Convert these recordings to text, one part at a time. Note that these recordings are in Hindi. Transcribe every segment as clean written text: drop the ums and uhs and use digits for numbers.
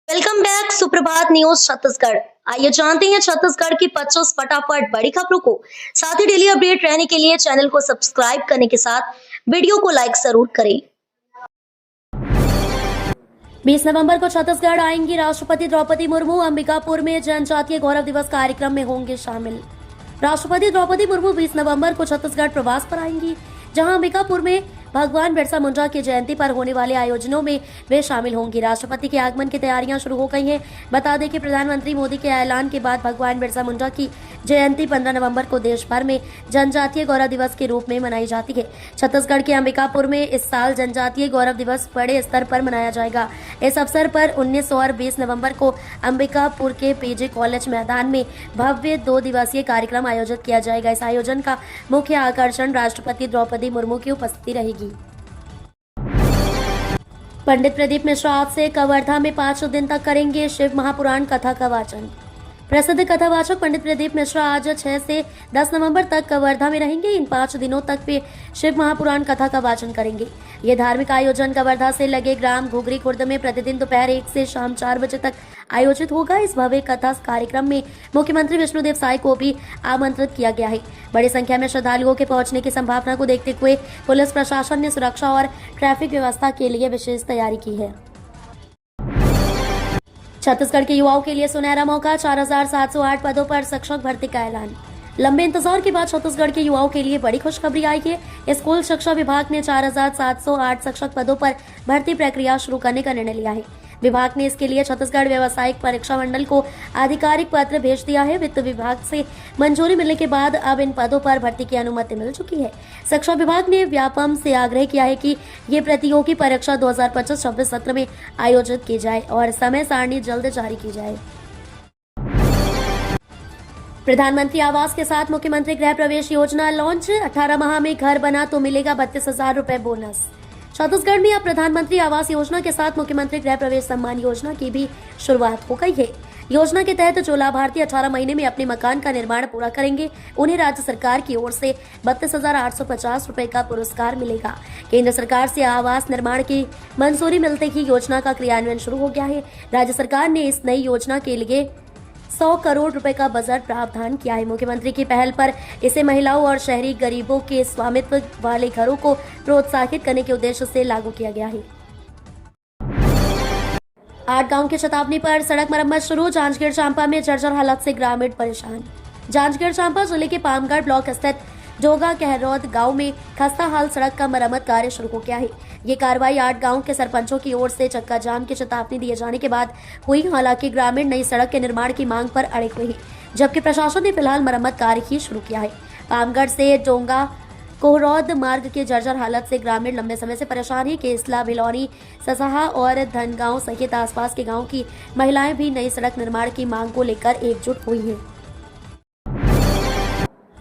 वेलकम बैक सुप्रभात न्यूज छत्तीसगढ़। आइए जानते हैं छत्तीसगढ़ की 25 फटाफट बड़ी खबरों को। साथ ही डेली अपडेट रहने के लिए चैनल को सब्सक्राइब करने के साथ वीडियो को लाइक जरूर करें। 20 नवंबर को छत्तीसगढ़ आएंगी राष्ट्रपति द्रौपदी मुर्मू। अंबिकापुर में जनजातीय गौरव दिवस कार्यक्रम में होंगे शामिल। राष्ट्रपति द्रौपदी मुर्मू 20 नवंबर को छत्तीसगढ़ प्रवास पर आएंगी, जहां अंबिकापुर में भगवान बिरसा मुंडा की जयंती पर होने वाले आयोजनों में वे शामिल होंगी। राष्ट्रपति के आगमन की तैयारियां शुरू हो गई हैं। बता दें कि प्रधानमंत्री मोदी के ऐलान के बाद भगवान बिरसा मुंडा की जयंती 15 नवंबर को देश भर में जनजातीय गौरव दिवस के रूप में मनाई जाती है। छत्तीसगढ़ के अंबिकापुर में इस साल जनजातीय गौरव दिवस बड़े स्तर पर मनाया जाएगा। इस अवसर पर 19 और 20 नवंबर को अंबिकापुर के पीजी कॉलेज मैदान में भव्य 2 दिवसीय कार्यक्रम आयोजित किया जाएगा। इस आयोजन का मुख्य आकर्षण राष्ट्रपति द्रौपदी मुर्मू की उपस्थिति रहेगी। पंडित प्रदीप मिश्रा आज से कवर्धा में 5 दिन तक करेंगे शिव महापुराण कथा का वाचन। प्रसिद्ध कथावाचक पंडित प्रदीप मिश्रा आज 6 से 10 नवंबर तक कवर्धा में रहेंगे। इन 5 दिनों तक वे शिव महापुराण कथा का वाचन करेंगे। ये धार्मिक आयोजन कवर्धा से लगे ग्राम घुघरी खुर्द में प्रतिदिन दोपहर 1 से शाम 4 बजे तक आयोजित होगा। इस भव्य कथा कार्यक्रम में मुख्यमंत्री विष्णुदेव साय को भी आमंत्रित किया गया है। बड़ी संख्या में श्रद्धालुओं के पहुंचने की संभावना को देखते हुए पुलिस प्रशासन ने सुरक्षा और ट्रैफिक व्यवस्था के लिए विशेष तैयारी की है। छत्तीसगढ़ के युवाओं के लिए सुनहरा मौका, 4708 पदों पर शिक्षक भर्ती का ऐलान। लंबे इंतजार के बाद छत्तीसगढ़ के युवाओं के लिए बड़ी खुशखबरी आई है। स्कूल शिक्षा विभाग ने 4708 शिक्षक पदों पर भर्ती प्रक्रिया शुरू करने का निर्णय लिया है। विभाग ने इसके लिए छत्तीसगढ़ व्यावसायिक परीक्षा मंडल को आधिकारिक पत्र भेज दिया है। वित्त विभाग से मंजूरी मिलने के बाद अब इन पदों पर भर्ती की अनुमति मिल चुकी है। शिक्षा विभाग ने व्यापम से आग्रह किया है कि ये प्रतियोगी परीक्षा 2025-26 सत्र में आयोजित की जाए और समय सारणी जल्द जारी की जाए। प्रधानमंत्री आवास के साथ मुख्यमंत्री गृह प्रवेश योजना लॉन्च। 18 माह में घर बना तो मिलेगा 32,000 रुपए बोनस। छत्तीसगढ़ में अब प्रधानमंत्री आवास योजना के साथ मुख्यमंत्री गृह प्रवेश सम्मान योजना की भी शुरुआत हो गई है। योजना के तहत जो लाभार्थी 18 महीने में अपने मकान का निर्माण पूरा करेंगे, उन्हें राज्य सरकार की ओर से 32,850 रुपए का पुरस्कार मिलेगा। केंद्र सरकार से आवास निर्माण की मंजूरी मिलते ही योजना का क्रियान्वयन शुरू हो गया है। राज्य सरकार ने इस नई योजना के लिए 100 करोड़ रुपए का बजट प्रावधान किया है। मुख्यमंत्री की पहल पर इसे महिलाओं और शहरी गरीबों के स्वामित्व वाले घरों को प्रोत्साहित करने के उद्देश्य से लागू किया गया है। 8 गांव की चेतावनी पर सड़क मरम्मत शुरू। जांजगीर चांपा में जर्जर हालत से ग्रामीण परेशान। जांजगीर चांपा जिले के पामगढ़ ब्लॉक स्थित जोगा कहरौद गांव में खस्ता हाल सड़क का मरम्मत कार्य शुरू हो गया है। ये कार्रवाई 8 गांव के सरपंचों की ओर से चक्का जाम की चेतावनी दिए जाने के बाद हुई। हालांकि ग्रामीण नई सड़क के निर्माण की मांग पर अड़े हुए हैं, जबकि प्रशासन ने फिलहाल मरम्मत कार्य ही शुरू किया है। पामगढ़ से डोंगा कोहरौद मार्ग के जर्जर हालत से ग्रामीण लंबे समय से परेशान है। केसला, भिलौनी, ससाहा और धनगांव सहित आसपास के गाँव की महिलाएं भी नई सड़क निर्माण की मांग को लेकर एकजुट हुई है।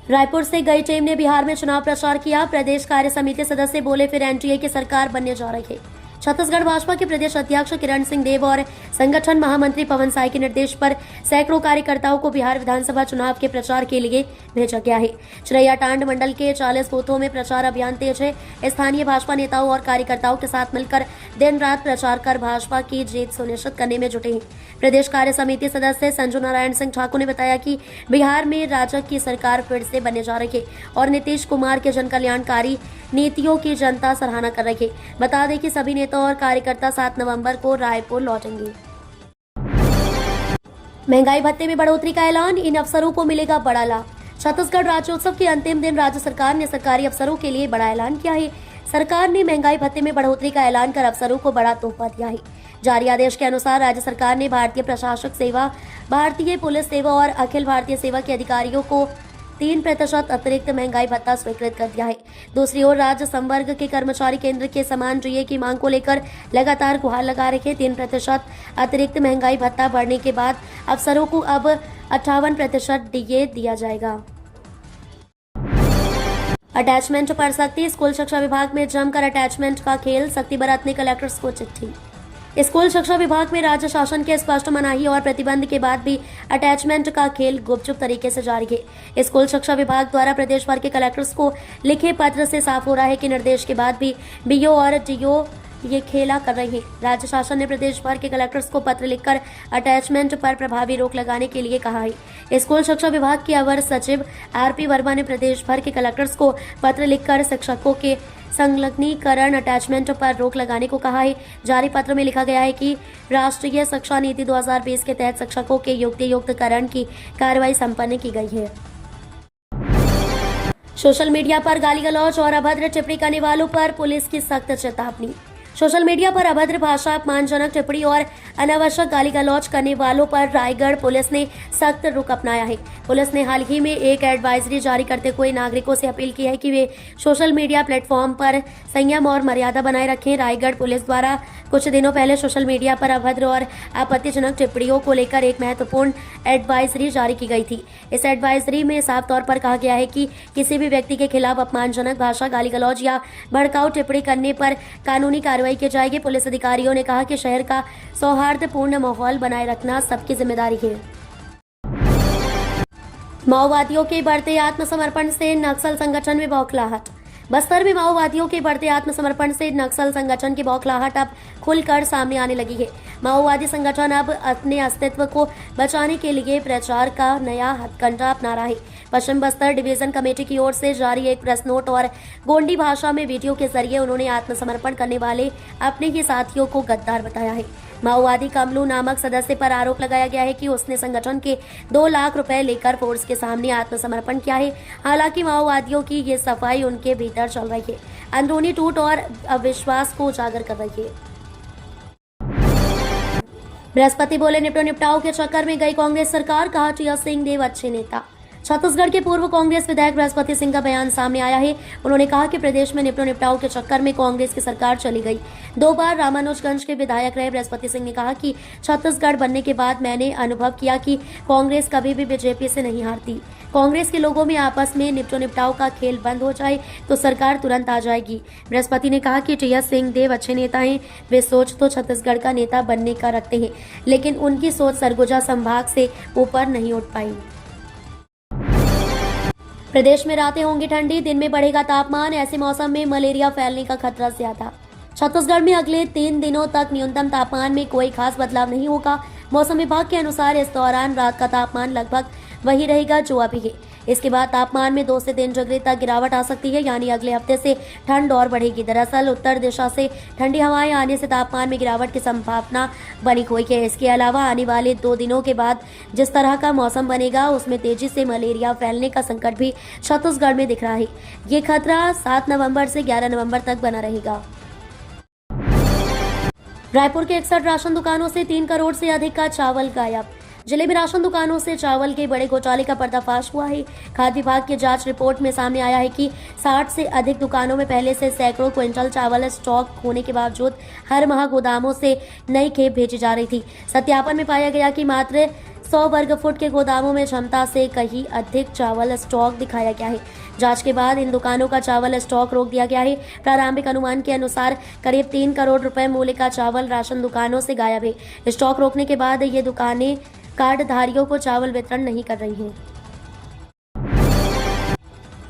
रायपुर से गई टीम ने बिहार में चुनाव प्रचार किया। प्रदेश कार्य समिति सदस्य बोले फिर एनडीए की सरकार बनने जा रही है। छत्तीसगढ़ भाजपा के प्रदेश अध्यक्ष किरण सिंह देव और संगठन महामंत्री पवन साय के निर्देश पर सैकड़ों कार्यकर्ताओं को बिहार विधानसभा चुनाव के प्रचार के लिए भेजा गया है। चिरैयाटांड मंडल के 40 बूथों में प्रचार अभियान तेज है। स्थानीय भाजपा नेताओं और कार्यकर्ताओं के साथ मिलकर दिन रात प्रचार कर भाजपा की जीत सुनिश्चित करने में जुटे हैं। प्रदेश कार्य समिति सदस्य संजू नारायण सिंह ठाकुर ने बताया कि बिहार में राजग की सरकार फिर से बनने जा रही है और नीतीश कुमार के जन कल्याणकारी नीतियों की जनता सराहना कर रही है। बता दें कि सभी नेता और कार्यकर्ता 7 नवंबर को रायपुर लौटेंगे। महंगाई भत्ते में बढ़ोतरी का ऐलान। इन अफसरों को मिलेगा बड़ा लाभ। छत्तीसगढ़ राज्योत्सव के अंतिम दिन राज्य सरकार ने सरकारी अफसरों के लिए बड़ा ऐलान किया है। सरकार ने महंगाई भत्ते में बढ़ोतरी का ऐलान कर अफसरों को बड़ा तोहफा दिया है। जारी आदेश के अनुसार राज्य सरकार ने भारतीय प्रशासक सेवा, भारतीय पुलिस सेवा और अखिल भारतीय सेवा के अधिकारियों को 3% अतिरिक्त महंगाई भत्ता स्वीकृत कर दिया है। दूसरी ओर राज्य संवर्ग के कर्मचारी केंद्र के समान डीए की मांग को लेकर लगातार गुहार लगा रहे। 3% अतिरिक्त महंगाई भत्ता बढ़ने के बाद अफसरों को अब 58% डीए दिया जाएगा। अटैचमेंट पर सख्ती। स्कूल शिक्षा विभाग में जमकर अटैचमेंट का खेल, सख्ती बरतने कलेक्टर्स को चिट्ठी। स्कूल शिक्षा विभाग में राज्य शासन के स्पष्ट मनाही और प्रतिबंध के बाद भी अटैचमेंट का खेल गुपचुप तरीके से जारी है। स्कूल शिक्षा विभाग द्वारा प्रदेश भर के कलेक्टर्स को लिखे पत्र से साफ हो रहा है कि निर्देश के बाद भी बीओ और टीओ ये खेला कर रहे हैं। राज्य शासन ने प्रदेश भर के कलेक्टर्स को पत्र लिखकर अटैचमेंट पर प्रभावी रोक लगाने के लिए कहा है। स्कूल शिक्षा विभाग के अवर सचिव आरपी वर्मा ने प्रदेश भर के कलेक्टर्स को पत्र लिखकर शिक्षकों के संलग्नीकरण अटैचमेंट पर रोक लगाने को कहा है। जारी पत्र में लिखा गया है कि राष्ट्रीय शिक्षा नीति 2020 के तहत शिक्षकों के युक्तियुक्तकरण की कार्रवाई संपन्न की गई है। सोशल मीडिया पर गाली गलौज और अभद्र टिप्पणी करने वालों पर पुलिस की सख्त चेतावनी। सोशल मीडिया पर अभद्र भाषा, अपमानजनक टिप्पणी और अनावश्यक गाली गलौज करने वालों पर रायगढ़ पुलिस ने सख्त रुख अपनाया है। पुलिस ने हाल ही में एक एडवाइजरी जारी करते हुए नागरिकों से अपील की है कि वे सोशल मीडिया प्लेटफॉर्म पर संयम और मर्यादा बनाए रखें। रायगढ़ पुलिस द्वारा कुछ दिनों पहले सोशल मीडिया पर अभद्र और आपत्तिजनक टिप्पणियों को लेकर एक महत्वपूर्ण एडवाइजरी जारी की गई थी। इस एडवाइजरी में साफ तौर पर कहा गया है कि किसी भी व्यक्ति के खिलाफ अपमानजनक भाषा, गाली गलौज या भड़काऊ टिप्पणी करने पर कानूनी कार्रवाई की जाएगी। पुलिस अधिकारियों ने कहा कि शहर का सौहार्दपूर्ण माहौल बनाए रखना सबकी जिम्मेदारी है। माओवादियों के बढ़ते आत्मसमर्पण से नक्सल संगठन में बौखलाहट। बस्तर में माओवादियों के बढ़ते आत्मसमर्पण से नक्सल संगठन की बौखलाहट अब खुलकर सामने आने लगी है। माओवादी संगठन अब अपने अस्तित्व को बचाने के लिए प्रचार का नया हथकंडा अपना रहा है। पश्चिम बस्तर डिवीजन कमेटी की ओर से जारी एक प्रेस नोट और गोंडी भाषा में वीडियो के जरिए उन्होंने आत्मसमर्पण करने वाले अपने ही साथियों को गद्दार बताया है। माओवादी कमलू नामक सदस्य पर आरोप लगाया गया है कि उसने संगठन के 2 लाख रुपए लेकर फोर्स के सामने आत्मसमर्पण किया है। हालांकि माओवादियों की ये सफाई उनके भीतर चल रही है, अंदरूनी टूट और अविश्वास को उजागर कर रही है। बृहस्पति बोले, निपटो निपटाओ के चक्कर में गई कांग्रेस सरकार, कहा टीएस सिंहदेव अच्छे नेता। छत्तीसगढ़ के पूर्व कांग्रेस विधायक बृहस्पति सिंह का बयान सामने आया है। उन्होंने कहा कि प्रदेश में निपटो निपटाओ के चक्कर में कांग्रेस की सरकार चली गई। 2 बार रामानुजगंज के विधायक रहे बृहस्पति सिंह ने कहा कि छत्तीसगढ़ बनने के बाद मैंने अनुभव किया कि कांग्रेस कभी भी बीजेपी से नहीं हारती। कांग्रेस के लोगों में आपस में निपटो निपटाओ का खेल बंद हो जाए तो सरकार तुरंत आ जाएगी। बृहस्पति ने कहा कि टीएस सिंहदेव अच्छे नेता हैं। वे सोच तो छत्तीसगढ़ का नेता बनने का रखते हैं, लेकिन उनकी सोच सरगुजा संभाग से ऊपर नहीं उठ पाई। प्रदेश में रातें होंगी ठंडी, दिन में बढ़ेगा तापमान। ऐसे मौसम में मलेरिया फैलने का खतरा ज्यादा। छत्तीसगढ़ में अगले 3 दिनों तक न्यूनतम तापमान में कोई खास बदलाव नहीं होगा। मौसम विभाग के अनुसार इस दौरान रात का तापमान लगभग वही रहेगा जो अभी है। इसके बाद तापमान में 2 से 3 डिग्री तक गिरावट आ सकती है, यानी अगले हफ्ते से ठंड और बढ़ेगी। दरअसल उत्तर दिशा से ठंडी हवाएं आने से तापमान में गिरावट की संभावना बनी हुई है। इसके अलावा आने वाले 2 दिनों के बाद जिस तरह का मौसम बनेगा उसमें तेजी से मलेरिया फैलने का संकट भी छत्तीसगढ़ में दिख रहा है। ये खतरा 7 नवंबर से 11 नवंबर तक बना रहेगा। रायपुर के 61 राशन दुकानों से 3 करोड़ से अधिक का चावल गायब। जिले में राशन दुकानों से चावल के बड़े घोटाले का पर्दाफाश हुआ है। खाद्य विभाग की जांच रिपोर्ट में सामने आया है कि 60 से अधिक दुकानों में पहले से सैकड़ों क्विंटल चावल स्टॉक होने के बावजूद हर माह गोदामों से नई खेप भेजी जा रही थी। सत्यापन में पाया गया कि मात्र 100 वर्ग फुट के गोदामों में क्षमता से कहीं अधिक चावल स्टॉक दिखाया गया है। जांच के बाद इन दुकानों का चावल स्टॉक रोक दिया गया है। प्रारंभिक अनुमान के अनुसार करीब 3 करोड़ रुपए मूल्य का चावल राशन दुकानों से गायब है। स्टॉक रोकने के बाद ये दुकानें कार्डधारियों को चावल वितरण नहीं कर रही हैं।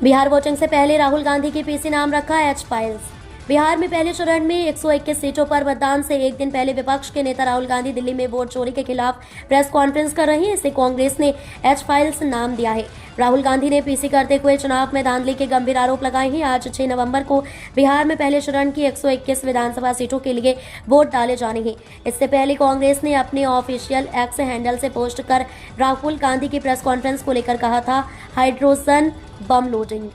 बिहार वोटिंग से पहले राहुल गांधी की पीसी नाम रखा एच फाइल्स। बिहार में पहले चरण में 121 सीटों पर मतदान से एक दिन पहले विपक्ष के नेता राहुल गांधी दिल्ली में वोट चोरी के खिलाफ प्रेस कॉन्फ्रेंस कर रहे हैं। इसे कांग्रेस ने एच फाइल्स नाम दिया है। राहुल गांधी ने पीसी करते हुए चुनाव में धांधली के गंभीर आरोप लगाए हैं। आज 6 नवंबर को बिहार में पहले चरण की 121 विधानसभा सीटों के लिए वोट डाले जाने हैं। इससे पहले कांग्रेस ने अपने ऑफिशियल एक्स हैंडल से पोस्ट कर राहुल गांधी की प्रेस कॉन्फ्रेंस को लेकर कहा था, हाइड्रोजन बम लोडिंग।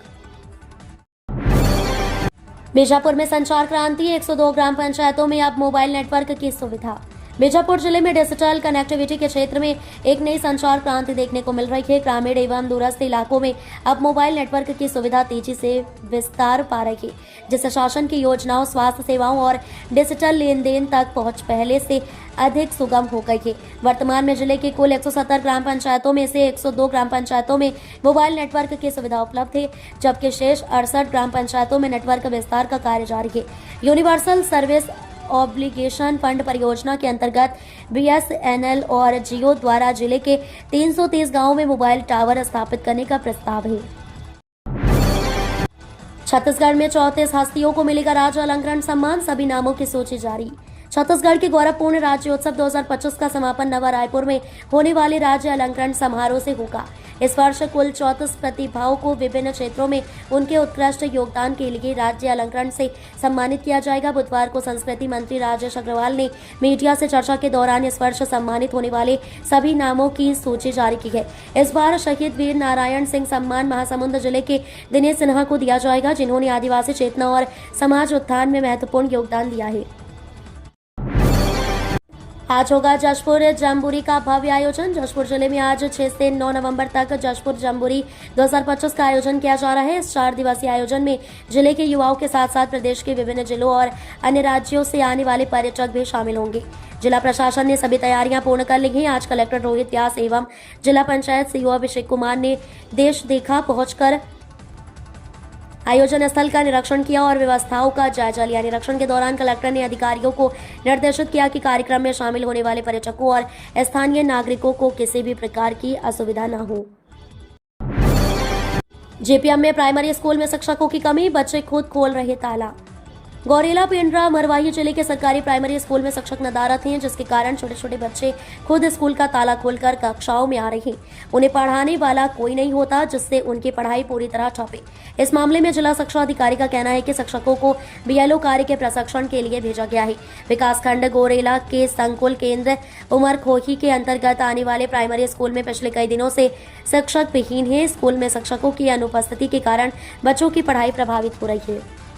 बीजापुर में संचार क्रांति, 102 ग्राम पंचायतों में अब मोबाइल नेटवर्क की सुविधा। बीजापुर जिले में डिजिटल कनेक्टिविटी के क्षेत्र में एक नई संचार क्रांति देखने को मिल रही है। ग्रामीण एवं दूरस्थ इलाकों में अब मोबाइल नेटवर्क की सुविधा तेजी से विस्तार पा रही है, जिससे शासन की योजनाओं, स्वास्थ्य सेवाओं और डिजिटल लेन देन तक पहुंच पहले से अधिक सुगम हो गई है। वर्तमान में जिले के कुल 170 ग्राम पंचायतों में से 102 ग्राम पंचायतों में मोबाइल नेटवर्क की सुविधा उपलब्ध है, जबकि शेष 68 ग्राम पंचायतों में नेटवर्क विस्तार का कार्य जारी है। यूनिवर्सल सर्विस ऑब्लिगेशन फंड परियोजना के अंतर्गत बीएसएनएल और जियो द्वारा जिले के 330 गांवों में मोबाइल टावर स्थापित करने का प्रस्ताव है। छत्तीसगढ़ में 34 हस्तियों को मिलेगा राज्य अलंकरण सम्मान, सभी नामों की सूची जारी। छत्तीसगढ़ के गौरवपूर्ण राज्योत्सव 2025 का समापन नवा रायपुर में होने वाले राज्य अलंकरण समारोह से होगा। इस वर्ष कुल 34 प्रतिभाओं को विभिन्न क्षेत्रों में उनके उत्कृष्ट योगदान के लिए राज्य अलंकरण से सम्मानित किया जाएगा। बुधवार को संस्कृति मंत्री राजेश अग्रवाल ने मीडिया से चर्चा के दौरान इस वर्ष सम्मानित होने वाले सभी नामों की सूची जारी की है। इस बार शहीद वीर नारायण सिंह सम्मान महासमुंद जिले के दिनेश सिन्हा को दिया जाएगा, जिन्होंने आदिवासी चेतना और समाज उत्थान में महत्वपूर्ण योगदान दिया है। आज होगा जशपुर जम्बूरी का भव्य आयोजन। जशपुर जिले में आज 6 से 9 नवंबर तक जशपुर जम्बूरी 2025 का आयोजन किया जा रहा है। इस 4 दिवसीय आयोजन में जिले के युवाओं के साथ साथ प्रदेश के विभिन्न जिलों और अन्य राज्यों से आने वाले पर्यटक भी शामिल होंगे। जिला प्रशासन ने सभी तैयारियां पूर्ण कर ली हैं। आज कलेक्टर रोहित व्यास एवं जिला पंचायत सीईओ अभिषेक कुमार ने देश देखा पहुंचकर आयोजन स्थल का निरीक्षण किया और व्यवस्थाओं का जायजा लिया। निरीक्षण के दौरान कलेक्टर ने अधिकारियों को निर्देशित किया कि कार्यक्रम में शामिल होने वाले पर्यटकों और स्थानीय नागरिकों को किसी भी प्रकार की असुविधा न हो। जेपीएम में प्राइमरी स्कूल में शिक्षकों की कमी, बच्चे खुद खोल रहे ताला। गौरेला पेंड्रा मरवाही जिले के सरकारी प्राइमरी स्कूल में शिक्षक नदारत हैं, जिसके कारण छोटे छोटे बच्चे खुद स्कूल का ताला खोलकर कक्षाओं में आ रहे हैं। उन्हें पढ़ाने वाला कोई नहीं होता, जिससे उनकी पढ़ाई पूरी तरह ठप है। इस मामले में जिला शिक्षा अधिकारी का कहना है कि शिक्षकों को बीएलओ कार्य के प्रशिक्षण के लिए भेजा गया है। विकासखंड गौरेला के संकुल केंद्र उमरखोही के अंतर्गत आने वाले प्राइमरी स्कूल में पिछले कई दिनों से शिक्षक विहीन है। स्कूल में शिक्षकों की अनुपस्थिति के कारण बच्चों की पढ़ाई प्रभावित हो रही है।